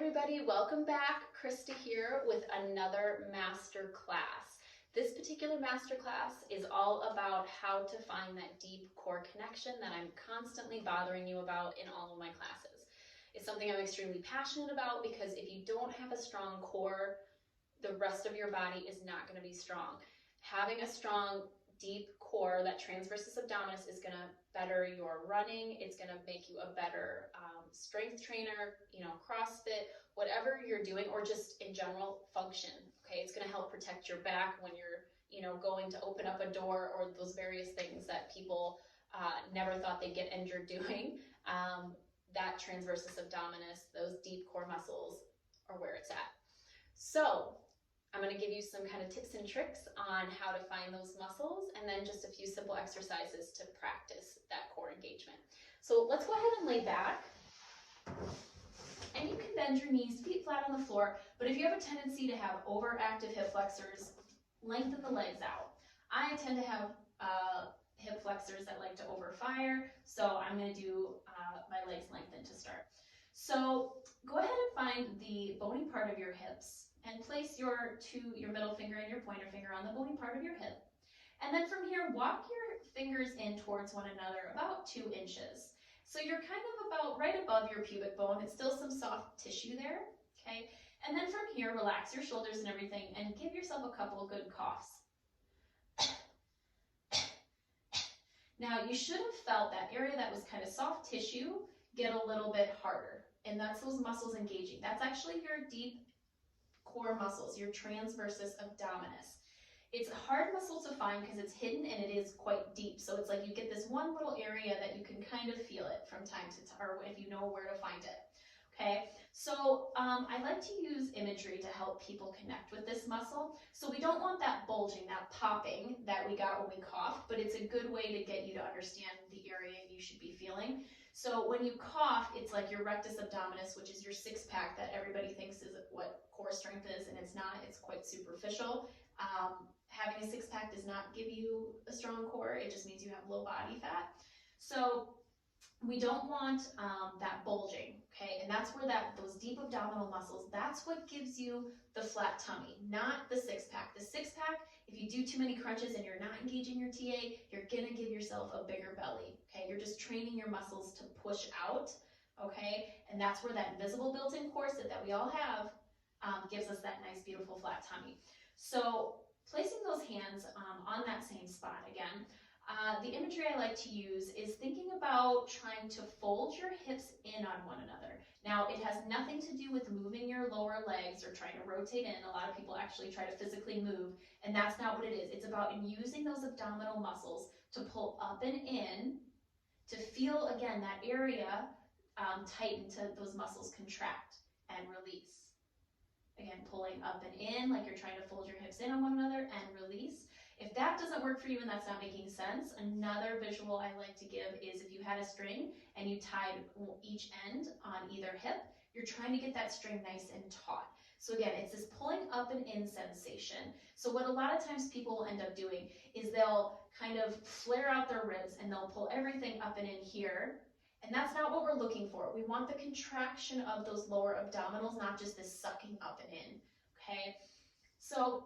everybody, welcome back. Krista here with another masterclass. This particular masterclass is all about how to find that deep core connection that I'm constantly bothering you about in all of my classes. It's something I'm extremely passionate about because if you don't have a strong core, the rest of your body is not going to be strong. Having a strong, deep core, that transversus abdominis, is going to better your running. It's going to make you a better strength trainer, CrossFit, whatever you're doing, or just in general function. Okay, it's going to help protect your back when you're, going to open up a door, or those various things that people never thought they'd get injured doing. That transversus abdominis, those deep core muscles, are where it's at. So I'm going to give you some kind of tips and tricks on how to find those muscles, and then just a few simple exercises to practice that core engagement. So let's go ahead and lay back. And you can bend your knees, feet flat on the floor, but if you have a tendency to have overactive hip flexors, lengthen the legs out. I tend to have hip flexors that like to overfire, so I'm going to do my legs lengthened to start. So go ahead and find the bony part of your hips and place your middle finger and your pointer finger on the bony part of your hip. And then from here, walk your fingers in towards one another about 2 inches. So you're kind of about right above your pubic bone. It's still some soft tissue there, okay? And then from here, relax your shoulders and everything and give yourself a couple of good coughs. Now, you should have felt that area that was kind of soft tissue get a little bit harder, and that's those muscles engaging. That's actually your deep core muscles, your transversus abdominis. It's a hard muscle to find because it's hidden and it is quite deep. So it's like you get this one little area that you can kind of feel it from time to time, or if you know where to find it. Okay, so I like to use imagery to help people connect with this muscle. So we don't want that bulging, that popping that we got when we coughed, but it's a good way to get you to understand the area you should be feeling. So when you cough, it's like your rectus abdominis, which is your six-pack that everybody thinks is what core strength is, and it's not. It's quite superficial. Having a six-pack does not give you a strong core. It just means you have low body fat. So we don't want that bulging, okay? And that's where those deep abdominal muscles, that's what gives you the flat tummy, not the six-pack. The six-pack, if you do too many crunches and you're not engaging your TA, you're gonna give yourself a bigger belly, okay? You're just training your muscles to push out, okay? And that's where that invisible built-in corset that we all have gives us that nice, beautiful flat tummy. So placing those hands on that same spot again, the imagery I like to use is thinking about trying to fold your hips in on one another. Now, it has nothing to do with moving your lower legs or trying to rotate in. A lot of people actually try to physically move, and that's not what it is. It's about using those abdominal muscles to pull up and in, to feel, again, that area tighten, to those muscles contract and release. Again, pulling up and in like you're trying to fold your hips in on one another, and release. If that doesn't work for you and that's not making sense, another visual I like to give is if you had a string and you tied each end on either hip, you're trying to get that string nice and taut. So again, it's this pulling up and in sensation. So what a lot of times people will end up doing is they'll kind of flare out their ribs and they'll pull everything up and in here. And that's not what we're looking for. We want the contraction of those lower abdominals, not just this sucking up and in, okay? So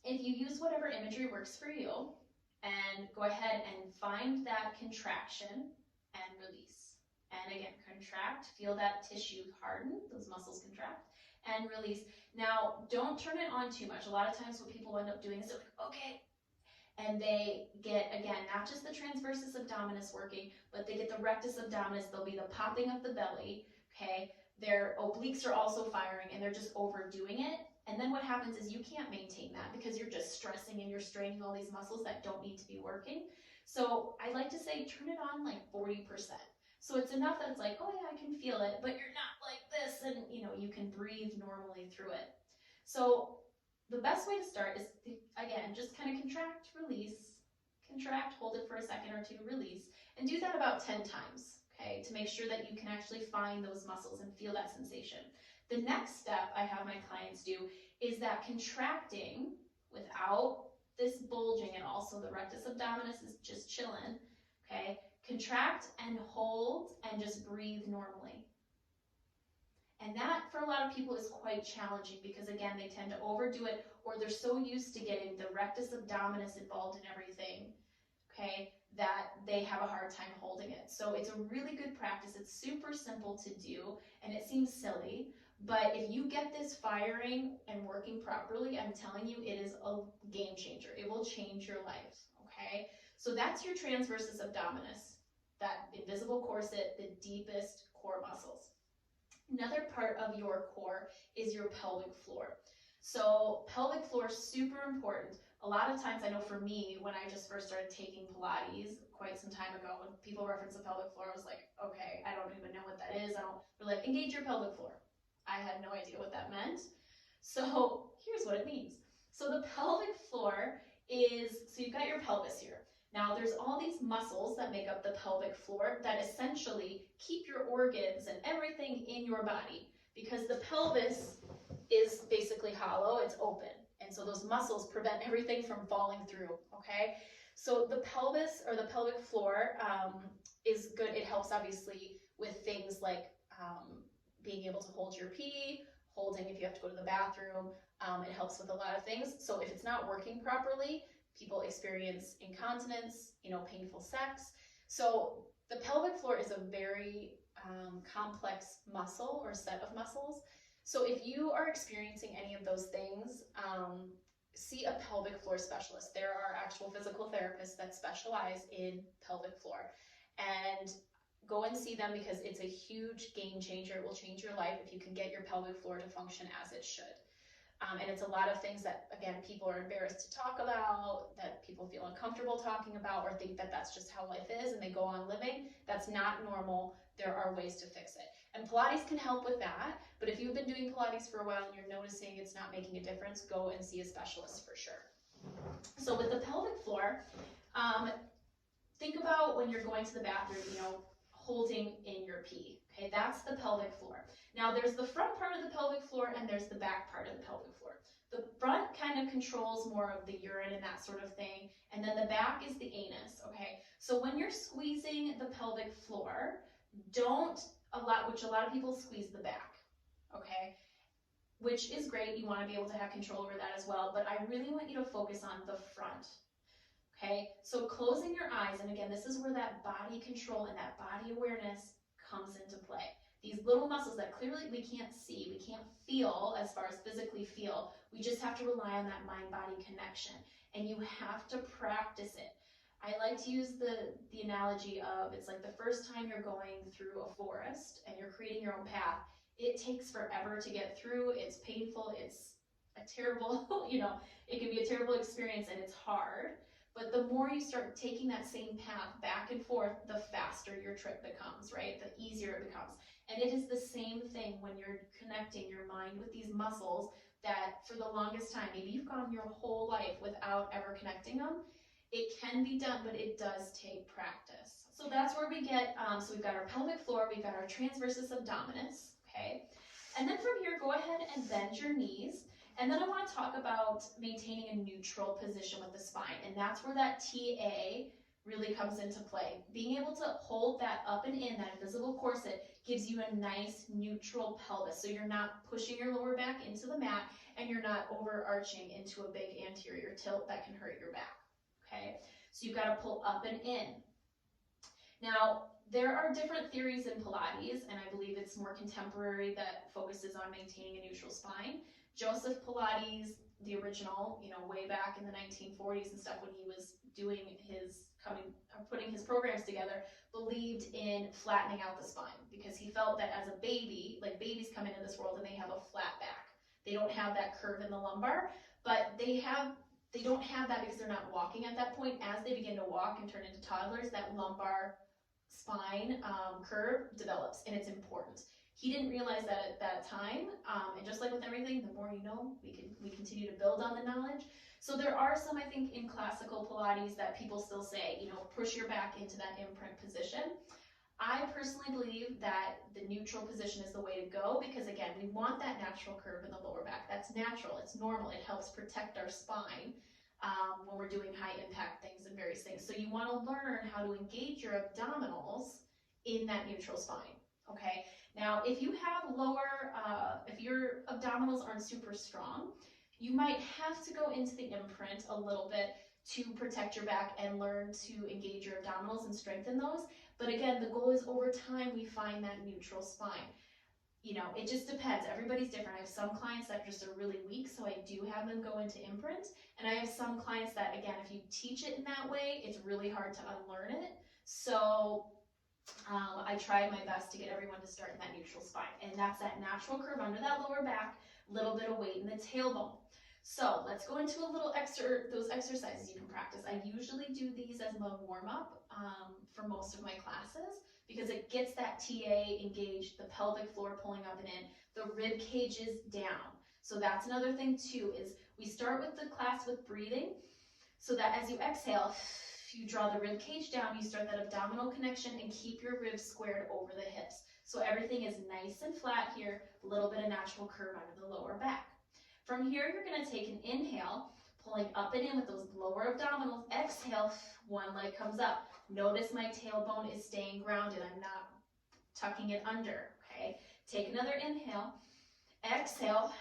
if you use whatever imagery works for you, and go ahead and find that contraction and release. And again, contract, feel that tissue harden, those muscles contract, and release. Now, don't turn it on too much. A lot of times what people end up doing is they're like, okay, and they get, again, not just the transversus abdominis working, but they get the rectus abdominis. There'll be the popping of the belly, okay? Their obliques are also firing, and they're just overdoing it. And then what happens is you can't maintain that because you're just stressing and you're straining all these muscles that don't need to be working. So I like to say turn it on like 40%. So it's enough that it's like, oh yeah, I can feel it, but you're not like this, and you can breathe normally through it. So the best way to start is, again, just kind of contract, release, contract, hold it for a second or two, release, and do that about 10 times, okay, to make sure that you can actually find those muscles and feel that sensation. The next step I have my clients do is that contracting without this bulging, and also the rectus abdominis is just chilling, okay? Contract and hold and just breathe normally. And that, for a lot lot of people is quite challenging because, again, they tend to overdo it, or they're so used to getting the rectus abdominis involved in everything, okay, that they have a hard time holding it. So it's a really good practice. It's super simple to do, and it seems silly, but if you get this firing and working properly, I'm telling you, it is a game changer. It will change your life, okay? So that's your transversus abdominis, that invisible corset, the deepest core muscles. Another part of your core is your pelvic floor. So pelvic floor is super important. A lot of times, I know for me, when I just first started taking Pilates quite some time ago, when people reference the pelvic floor, I was like, okay, I don't even know what that is. They're like, engage your pelvic floor. I had no idea what that meant. So here's what it means. So the pelvic floor is, so you've got your pelvis here. Now there's all these muscles that make up the pelvic floor that essentially keep your organs and everything in your body, because the pelvis is basically hollow, it's open. And so those muscles prevent everything from falling through, okay? So the pelvis or the pelvic floor is good. It helps obviously with things like being able to hold your pee, holding if you have to go to the bathroom. It helps with a lot of things. So if it's not working properly, people experience incontinence, painful sex. So the pelvic floor is a very complex muscle or set of muscles. So if you are experiencing any of those things, see a pelvic floor specialist. There are actual physical therapists that specialize in pelvic floor, and go and see them because it's a huge game changer. It will change your life if you can get your pelvic floor to function as it should. And it's a lot of things that, again, people are embarrassed to talk about, that people feel uncomfortable talking about, or think that that's just how life is and they go on living. That's not normal. There are ways to fix it. And Pilates can help with that, but if you've been doing Pilates for a while and you're noticing it's not making a difference, go and see a specialist for sure. So with the pelvic floor, think about when you're going to the bathroom, holding in your pee. Okay, that's the pelvic floor. Now there's the front part of the pelvic floor and there's the back part of the pelvic floor. The front kind of controls more of the urine and that sort of thing, and then the back is the anus, okay? So when you're squeezing the pelvic floor, which a lot of people squeeze the back, okay? Which is great, you want to be able to have control over that as well, but I really want you to focus on the front. Okay, so closing your eyes, and again, this is where that body control and that body awareness comes into play. These little muscles that clearly we can't see, we can't feel as far as physically feel, we just have to rely on that mind-body connection, and you have to practice it. I like to use the analogy of, it's like the first time you're going through a forest and you're creating your own path. It takes forever to get through, it's painful, it's a terrible, it can be a terrible experience and it's hard. But the more you start taking that same path back and forth, the faster your trip becomes, right? The easier it becomes. And it is the same thing when you're connecting your mind with these muscles that for the longest time, maybe you've gone your whole life without ever connecting them. It can be done, but it does take practice. So that's where we get, so we've got our pelvic floor, we've got our transversus abdominis, okay? And then from here, go ahead and bend your knees. And then I want to talk about maintaining a neutral position with the spine, and that's where that TA really comes into play. Being able to hold that up and in, that invisible corset, gives you a nice neutral pelvis, so you're not pushing your lower back into the mat and you're not overarching into a big anterior tilt that can hurt your back, okay? So you've got to pull up and in. Now, there are different theories in Pilates, and I believe it's more contemporary that focuses on maintaining a neutral spine. Joseph Pilates, the original, way back in the 1940s and stuff, when he was doing putting his programs together, believed in flattening out the spine, because he felt that as a baby, like babies come into this world and they have a flat back. They don't have that curve in the lumbar, but they don't have that because they're not walking at that point. As they begin to walk and turn into toddlers, that lumbar spine curve develops, and it's important. He didn't realize that at that time, and just like with everything, the more you know, we continue to build on the knowledge. So there are some, I think, in classical Pilates that people still say, push your back into that imprint position. I personally believe that the neutral position is the way to go, because again, we want that natural curve in the lower back. That's natural, it's normal, it helps protect our spine when we're doing high impact things and various things. So you want to learn how to engage your abdominals in that neutral spine, okay? Now, if you have if you're abdominals aren't super strong, you might have to go into the imprint a little bit to protect your back and learn to engage your abdominals and strengthen those. But again, the goal is over time we find that neutral spine. You know, it just depends. Everybody's different. I have some clients that just are really weak, so I do have them go into imprint. And I have some clients that, again, if you teach it in that way, it's really hard to unlearn it. So I try my best to get everyone to start in that neutral spine. And that's that natural curve under that lower back, little bit of weight in the tailbone. So let's go into a little those exercises you can practice. I usually do these as my warm-up for most of my classes because it gets that TA engaged, the pelvic floor pulling up and in, the rib cage is down. So that's another thing too, is we start with the class with breathing so that as you exhale, you draw the rib cage down, you start that abdominal connection and keep your ribs squared over the hips. So everything is nice and flat here, a little bit of natural curve under the lower back. From here, you're going to take an inhale, pulling up and in with those lower abdominals. Exhale, one leg comes up. Notice my tailbone is staying grounded. I'm not tucking it under, okay? Take another inhale. Exhale,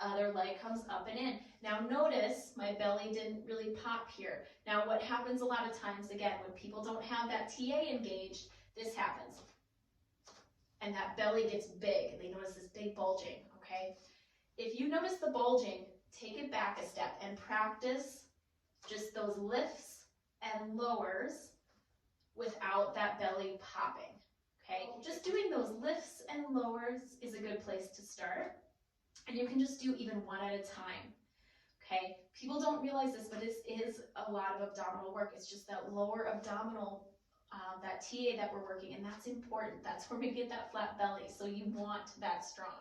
other leg comes up and in. Now notice my belly didn't really pop here. Now what happens a lot of times, again, when people don't have that TA engaged, this happens. And that belly gets big, and they notice this big bulging, okay? If you notice the bulging, take it back a step and practice just those lifts and lowers without that belly popping, okay? Just doing those lifts and lowers is a good place to start. And you can just do even one at a time, okay? People don't realize this, but this is a lot of abdominal work. It's just that lower abdominal, that TA that we're working, and that's important. That's where we get that flat belly, so you want that strong.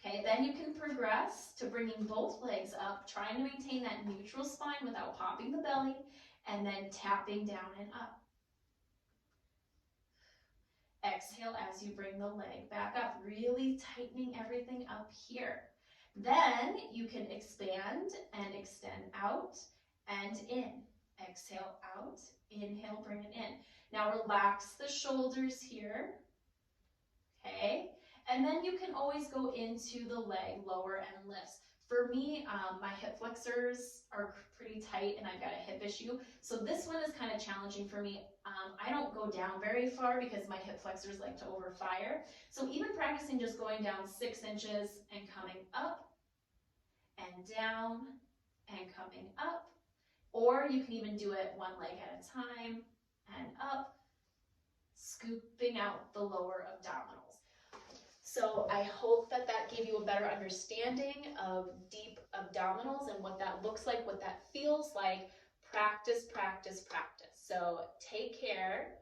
Okay, then you can progress to bringing both legs up, trying to maintain that neutral spine without popping the belly, and then tapping down and up. Exhale as you bring the leg back up, really tightening everything up here. Then you can expand and extend out and in. Exhale out, inhale, bring it in. Now relax the shoulders here, okay? And then you can always go into the leg lower and lifts. For me, my hip flexors are pretty tight and I've got a hip issue. So this one is kind of challenging for me. I don't go down very far because my hip flexors like to overfire. So even practicing just going down 6 inches and coming up and down and coming up. Or you can even do it one leg at a time and up, scooping out the lower abdominals. So I hope that that gave you a better understanding of deep abdominals and what that looks like, what that feels like. Practice, practice, practice. So take care.